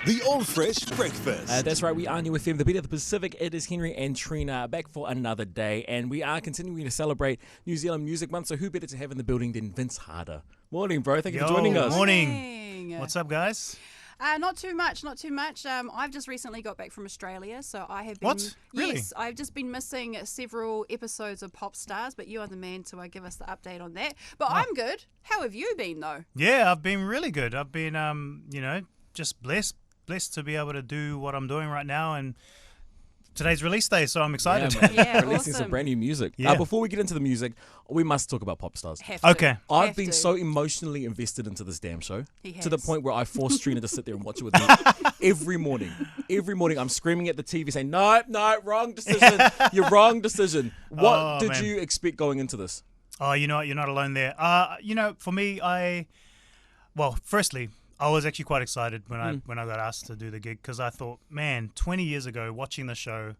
The All Fresh Breakfast. That's right, we are New FM, the beat of the Pacific. It is Henry and Trina back for another day, and we are continuing to celebrate New Zealand Music Month, so who better to have in the building than Vince Harder. Morning, bro. Thank you for joining us. Morning. What's up, guys? Not too much. I've just recently got back from Australia, so I have been... What? Really? Yes, I've just been missing several episodes of Popstars, but you are the man to give us the update on that. But I'm good. How have you been, though? Yeah, I've been really good. I've been, just blessed to be able to do what I'm doing right now, and today's release day, so I'm excited. Yeah, Releasing awesome. some brand new music. Yeah. Before we get into the music, we must talk about Popstars. Have to. Okay. I've Have been to. so emotionally invested into this damn show He to the has. point where I forced Trina to sit there and watch it with me every morning. Every morning I'm screaming at the TV saying, no, wrong decision. You're wrong decision. What Oh, did man. you expect going into this? Oh, you know what? You're not alone there. For me, firstly, I was actually quite excited when I got asked to do the gig, because I thought, man, 20 years ago, watching the show,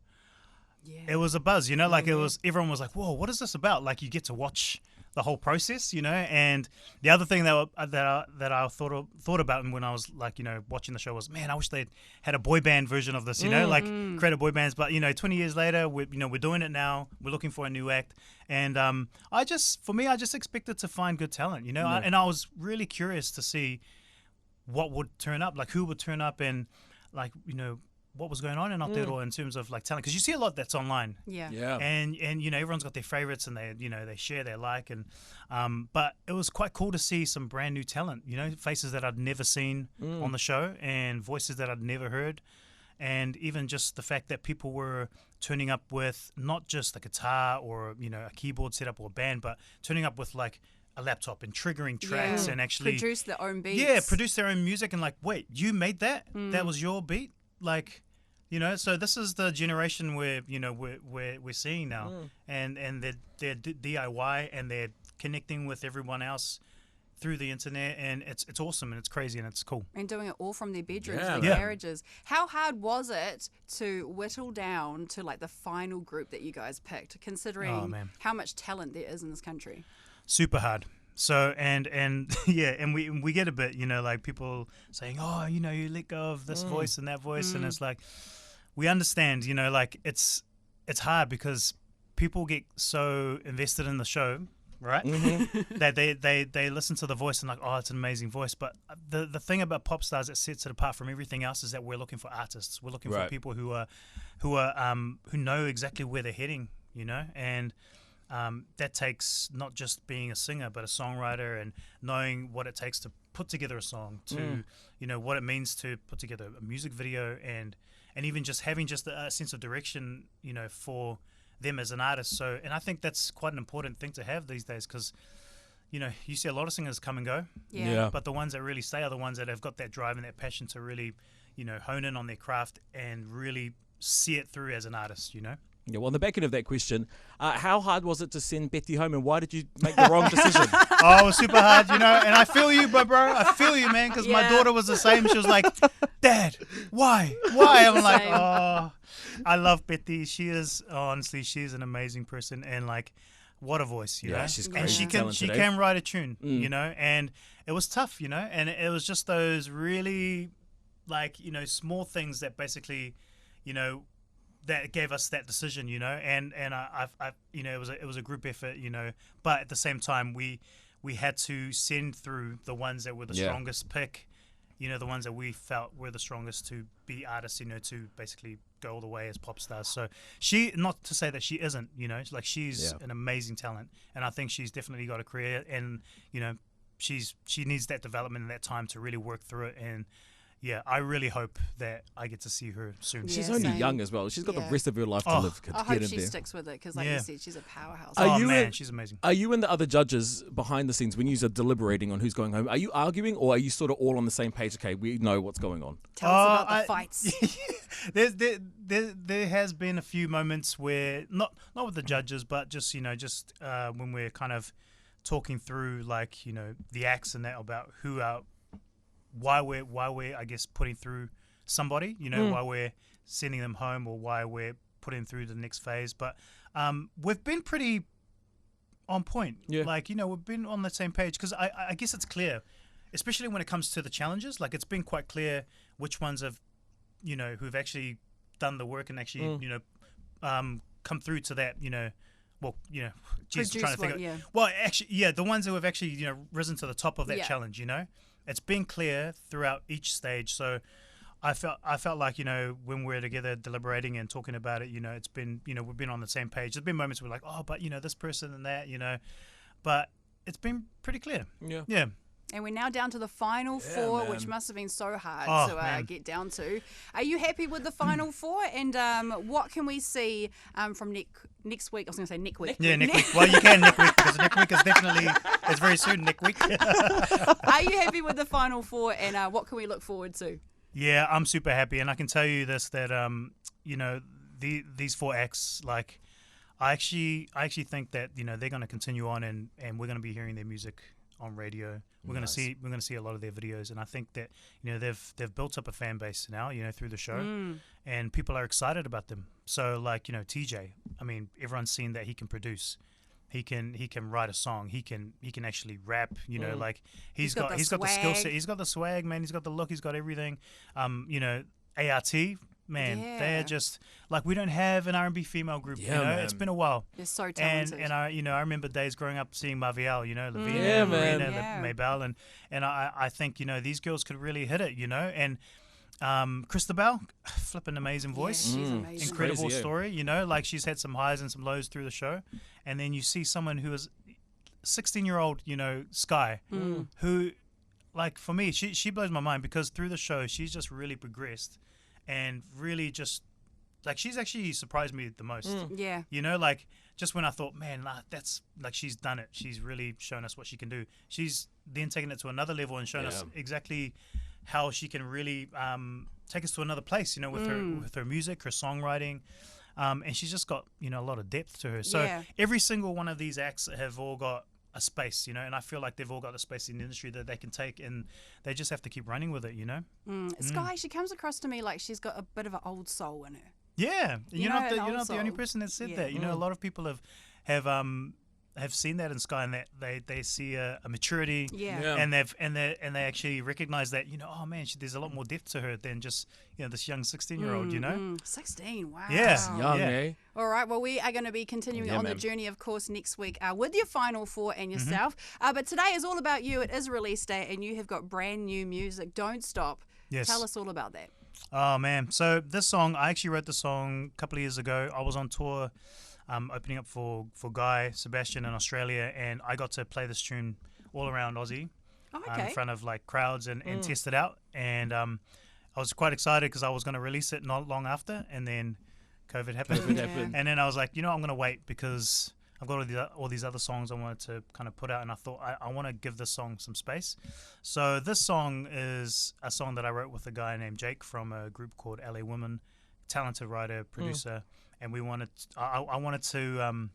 it was a buzz, everyone was like, whoa, what is this about? Like, you get to watch the whole process, and the other thing that I thought about when I was watching the show was, man, I wish they'd had a boy band version of this, creative boy bands. But 20 years later, we're doing it now. We're looking for a new act, and I just expected to find good talent, and I was really curious to see what would turn up, like who would turn up, and what was going on in Aotearoa in terms of talent, because you see a lot that's online. Yeah. And everyone's got their favorites, and they share their but it was quite cool to see some brand new talent, faces that I'd never seen on the show, and voices that I'd never heard, and even just the fact that people were turning up with not just a guitar or a keyboard setup or a band, but turning up with a laptop and triggering tracks and actually produce their own beats. Yeah, produce their own music, and wait, you made that? That was your beat? So this is the generation where we're seeing now, and they're DIY, and they're connecting with everyone else through the internet, and it's awesome, and it's crazy, and it's cool. And doing it all from their bedrooms, Yeah. their Yeah. garages. How hard was it to whittle down to the final group that you guys picked, considering Oh, man. how much talent there is in this country? Super hard. So and yeah, and we get a bit, people saying, oh, you let go of this voice and that voice, and it's we understand, it's hard because people get so invested in the show, right? That they listen to the voice and oh, it's an amazing voice. But the thing about Popstars that sets it apart from everything else is that we're looking for artists. We're looking for people who know exactly where they're heading, and that takes not just being a singer, but a songwriter, and knowing what it takes to put together a song, to what it means to put together a music video, and even just having just a sense of direction, for them as an artist. So, and I think that's quite an important thing to have these days, because you see a lot of singers come and go, Yeah. but the ones that really stay are the ones that have got that drive and that passion to really, hone in on their craft and really see it through as an artist, Yeah, well, on the back end of that question, how hard was it to send Betty home, and why did you make the wrong decision? Oh, it was super hard, and I feel you, bro. I feel you, man, because my daughter was the same. She was like, Dad, why? I'm like, Same. oh, I love Betty. She is, honestly, she's an amazing person, and what a voice, Yeah, she's and crazy she can talented, eh? can write a tune, and it was tough, and it was just those really, small things that basically, that gave us that decision, and I it was a group effort, but at the same time we had to send through the ones that were the strongest pick, the ones that we felt were the strongest to be artists, to basically go all the way as pop stars. So not to say that she isn't, she's an amazing talent, and I think she's definitely got a career, and she needs that development and that time to really work through it. And yeah, I really hope that I get to see her soon. She's Yeah, only same. young as well. She's got the Yeah. rest of her life to Oh. live to I get hope in she there. sticks with it, because Yeah. you said, she's a powerhouse. Are Oh you man, in- she's amazing. Are you and the other judges behind the scenes, when you are deliberating on who's going home, are you arguing, or are you sort of all on the same page? Okay, we know what's going on. Tell us about the I- fights. There has been a few moments where not with the judges, but just when we're kind of talking through the acts and that, about why we're I guess putting through somebody, why we're sending them home, or why we're putting through the next phase. But we've been pretty on point. Yeah. We've been on the same page, because I guess it's clear, especially when it comes to the challenges. It's been quite clear which ones have, who've actually done the work and actually, come through to that, well, Jesus, trying to think well, actually, the ones who have actually, risen to the top of that challenge, it's been clear throughout each stage. So I felt like, when we're together deliberating and talking about it, it's been, we've been on the same page. There's been moments where we're like, oh, but, this person and that, but it's been pretty clear. Yeah. And we're now down to the final four, which must have been so hard to get down to. Are you happy with the final four? And what can we see from next week? I was going to say next week. Yeah, next week. Well, you can next week because next week is definitely, it's very soon next week. Are you happy with the final four? And what can we look forward to? Yeah, I'm super happy. And I can tell you this, that, these four acts, like, I actually think that, they're going to continue on and we're going to be hearing their music on radio. We're going to see a lot of their videos, and I think that they've built up a fan base now, through the show, and people are excited about them. So like TJ, I mean, everyone's seen that he can produce, he can write a song, he can actually rap, like he's got the skill set, he's got the swag, man, he's got the look, he's got everything. ART. Man, they're just like, we don't have an R&B female group. It's been a while. They're so talented. And I remember days growing up seeing Marvial, Lavina, Marina, Maybelle, and I think these girls could really hit it, and Christabel, flipping amazing voice, she's amazing. incredible Crazy, story. Like she's had some highs and some lows through the show, and then you see someone who is 16-year-old, Sky, who, like, for me, she blows my mind because through the show she's just really progressed. And really just, like, she's actually surprised me the most. Yeah. Like, just when I thought, man, that's, like, she's done it. She's really shown us what she can do. She's then taken it to another level and shown us exactly how she can really take us to another place, with her music, her songwriting. And she's just got, a lot of depth to her. So every single one of these acts have all got a space, and I feel like they've all got a space in the industry that they can take, and they just have to keep running with it, Sky, she comes across to me like she's got a bit of an old soul in her. Yeah, you're not the only person that said that. A lot of people have seen that in Sky, and that they see a maturity, and they actually recognize that, oh man, there's a lot more depth to her than just this young 16-year-old. 16, wow. Yeah, young, eh? All right, well, we are going to be continuing on the journey, of course, next week with your final four and yourself. But today is all about you. It is release day, and you have got brand new music. Don't stop. Yes. Tell us all about that. Oh man, so this song, I actually wrote the song a couple of years ago. I was on tour opening up for Guy Sebastian in Australia, and I got to play this tune all around Aussie in front of like crowds and test it out. And I was quite excited because I was going to release it not long after, and then COVID happened. And then I was like, I'm going to wait because I've got all these other songs I wanted to kind of put out, and I thought I want to give this song some space. So this song is a song that I wrote with a guy named Jake from a group called LA Women, talented writer, producer, and I wanted to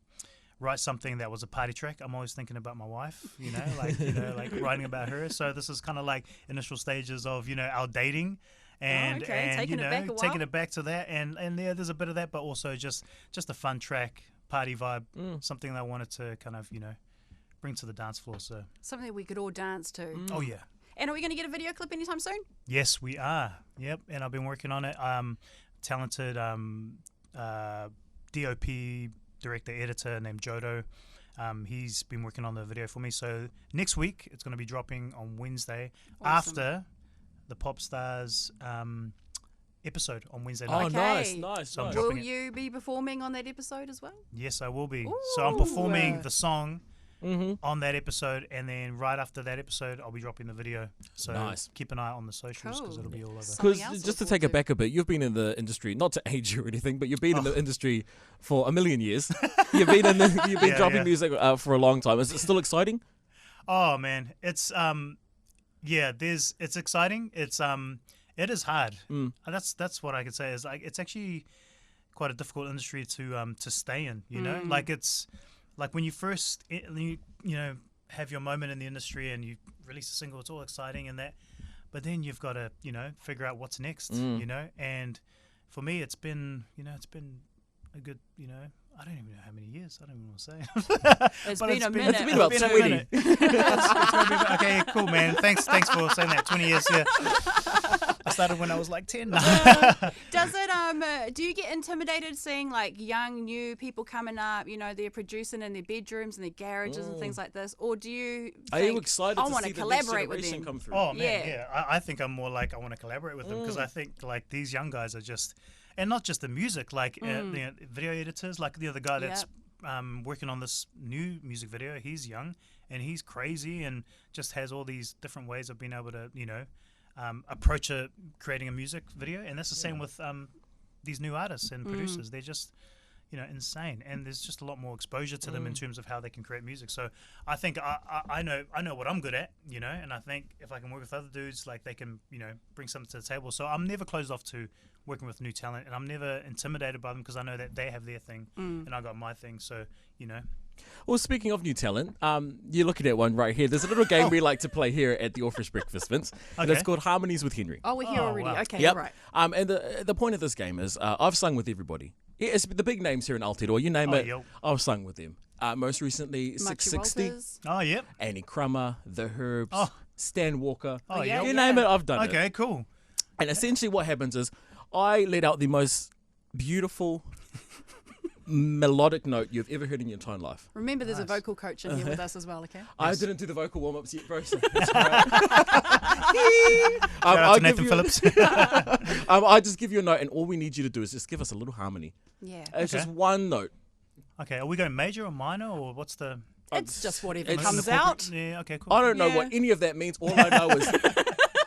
write something that was a party track. I'm always thinking about my wife, like writing about her. So this is kind of like initial stages of our dating. And taking it back to that, and there's a bit of that, but also just a fun track, party vibe, something that I wanted to kind of bring to the dance floor. So something we could all dance to. Oh yeah. And are we going to get a video clip anytime soon? Yes, we are. Yep, and I've been working on it. Talented DOP, director, editor named Jodo. He's been working on the video for me. So next week it's going to be dropping on Wednesday after the Popstars episode on Wednesday night. Oh, nice. So will you be performing on that episode as well? Yes, I will be. Ooh. So I'm performing the song on that episode, and then right after that episode, I'll be dropping the video. So keep an eye on the socials because it'll be all over. Because just to take it back a bit, you've been in the industry, not to age you or anything, but you've been in the industry for a million years. You've been dropping music for a long time. Is it still exciting? Oh man, it's it's exciting. It is hard. That's what I could say. Is like it's actually quite a difficult industry to stay in. Like it's like when you first have your moment in the industry and you release a single, it's all exciting and that, but then you've got to figure out what's next. And for me, it's been a good I don't even know how many years. I don't even want to say. It's But been a minute. It's been about It's been a 20. minute. Okay, cool, man. Thanks for saying that. 20 years. Yeah. I started when I was like 10. Does it? Do you get intimidated seeing like young new people coming up? You know, they're producing in their bedrooms and their garages and things like this, or do you? Are you think, excited I to want see to the next collaborate with generation them. come through? Oh man, Yeah. yeah. I think I'm more like I want to collaborate with them because I think like these young guys are just, and not just the music, like the video editors, like the other guy that's working on this new music video. He's young and he's crazy and just has all these different ways of being able to, approach creating a music video. And that's the same with these new artists and producers. They're just insane, and there's just a lot more exposure to them in terms of how they can create music. So I think I know what I'm good at, and I think if I can work with other dudes, like they can bring something to the table. So I'm never closed off to working with new talent, and I'm never intimidated by them because I know that they have their thing and I got my thing. So Well, speaking of new talent, you're looking at one right here. There's a little game we like to play here at the All Fresh Breakfast, Vince. And it's Okay. called Harmonies with Henry. Oh, we're here Oh, already. wow. Okay, Yep. right. And the point of this game is I've sung with everybody. It's the big names here in Aotearoa. You name it, yo. I've sung with them. Most recently, Muchie 660, Walters. Oh, yep. Annie Crummer, The Herbs, Oh. Stan Walker. Oh, yeah, You yeah. name it, I've done it. Okay, cool. And essentially what happens is I let out the most beautiful melodic note you've ever heard in your entire life. Remember, there's a Nice. vocal coach in here with us as well. Okay. I didn't do the vocal warm-ups yet, bro. So that's Shout out to Nathan Phillips. I just give you a note, and all we need you to do is just give us a little harmony. Yeah. It's Okay. just one note. Okay, are we going major or minor, or what's the... It's just whatever it's- comes the out. corporate- Yeah, okay, cool. I don't know Yeah. what any of that means. All I know is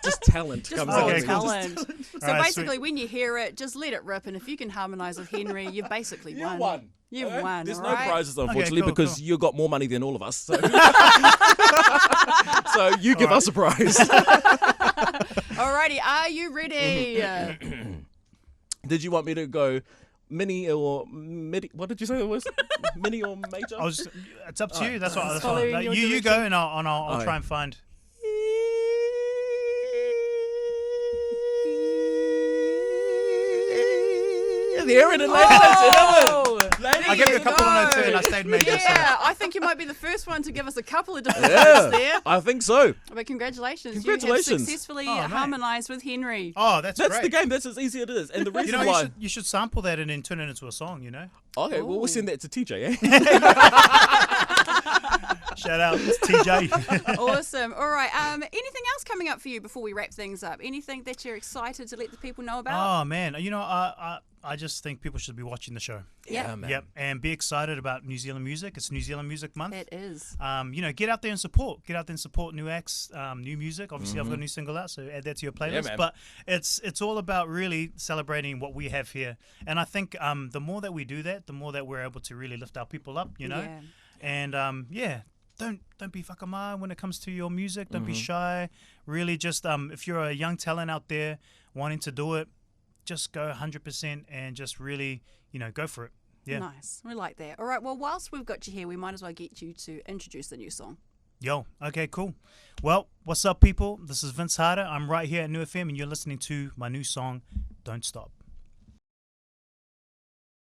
just talent Just comes raw out. Okay, of me. cool. talent. So Alright, basically, when you hear it, just let it rip. And if you can harmonise with Henry, you've basically You won. won. You've Okay? won. There's all no right? prizes, unfortunately, cool, because cool. you got more money than all of us. So, so you give us a prize. Alrighty, are you ready? Did you want me to go mini or midi? What did you say it was? Mini or major? It's up to you. That's what. That's following fine. your You go, direction. and I'll Alright. try and find. There it is, ladies and gentlemen. Oh, Ladies I gave you a and couple on it too, go. and I stayed major. yeah, I think you might be the first one to give us a couple of different Yeah, notes there. I think so. But congratulations. You Congratulations. have successfully Oh, mate. harmonised with Henry. Oh, that's That's great. the game. That's as easy as it is. And the You reason know, why. you should sample that and then turn it into a song. Okay, well, Ooh. we'll send that to TJ, eh? Shout out to TJ. Awesome. All right. Anything else coming up for you before we wrap things up? Anything that you're excited to let the people know about? Oh man, I just think people should be watching the show. Yeah, man. Yep, and be excited about New Zealand music. It's New Zealand Music Month. it is. Get out there and support. Get out there and support new acts, new music. Obviously, I've got a new single out, so add that to your playlist. man. But it's all about really celebrating what we have here. And I think the more that we do that, the more that we're able to really lift our people up. Yeah. And don't be whakamā when it comes to your music. Don't be shy. Really, just if you're a young talent out there wanting to do it, just go 100% and just really, go for it. Yeah. Nice. We like that. All right. Well, whilst we've got you here, we might as well get you to introduce the new song. Yo, okay, cool. Well, what's up, people? This is Vince Harder. I'm right here at New FM, and you're listening to my new song, Don't Stop.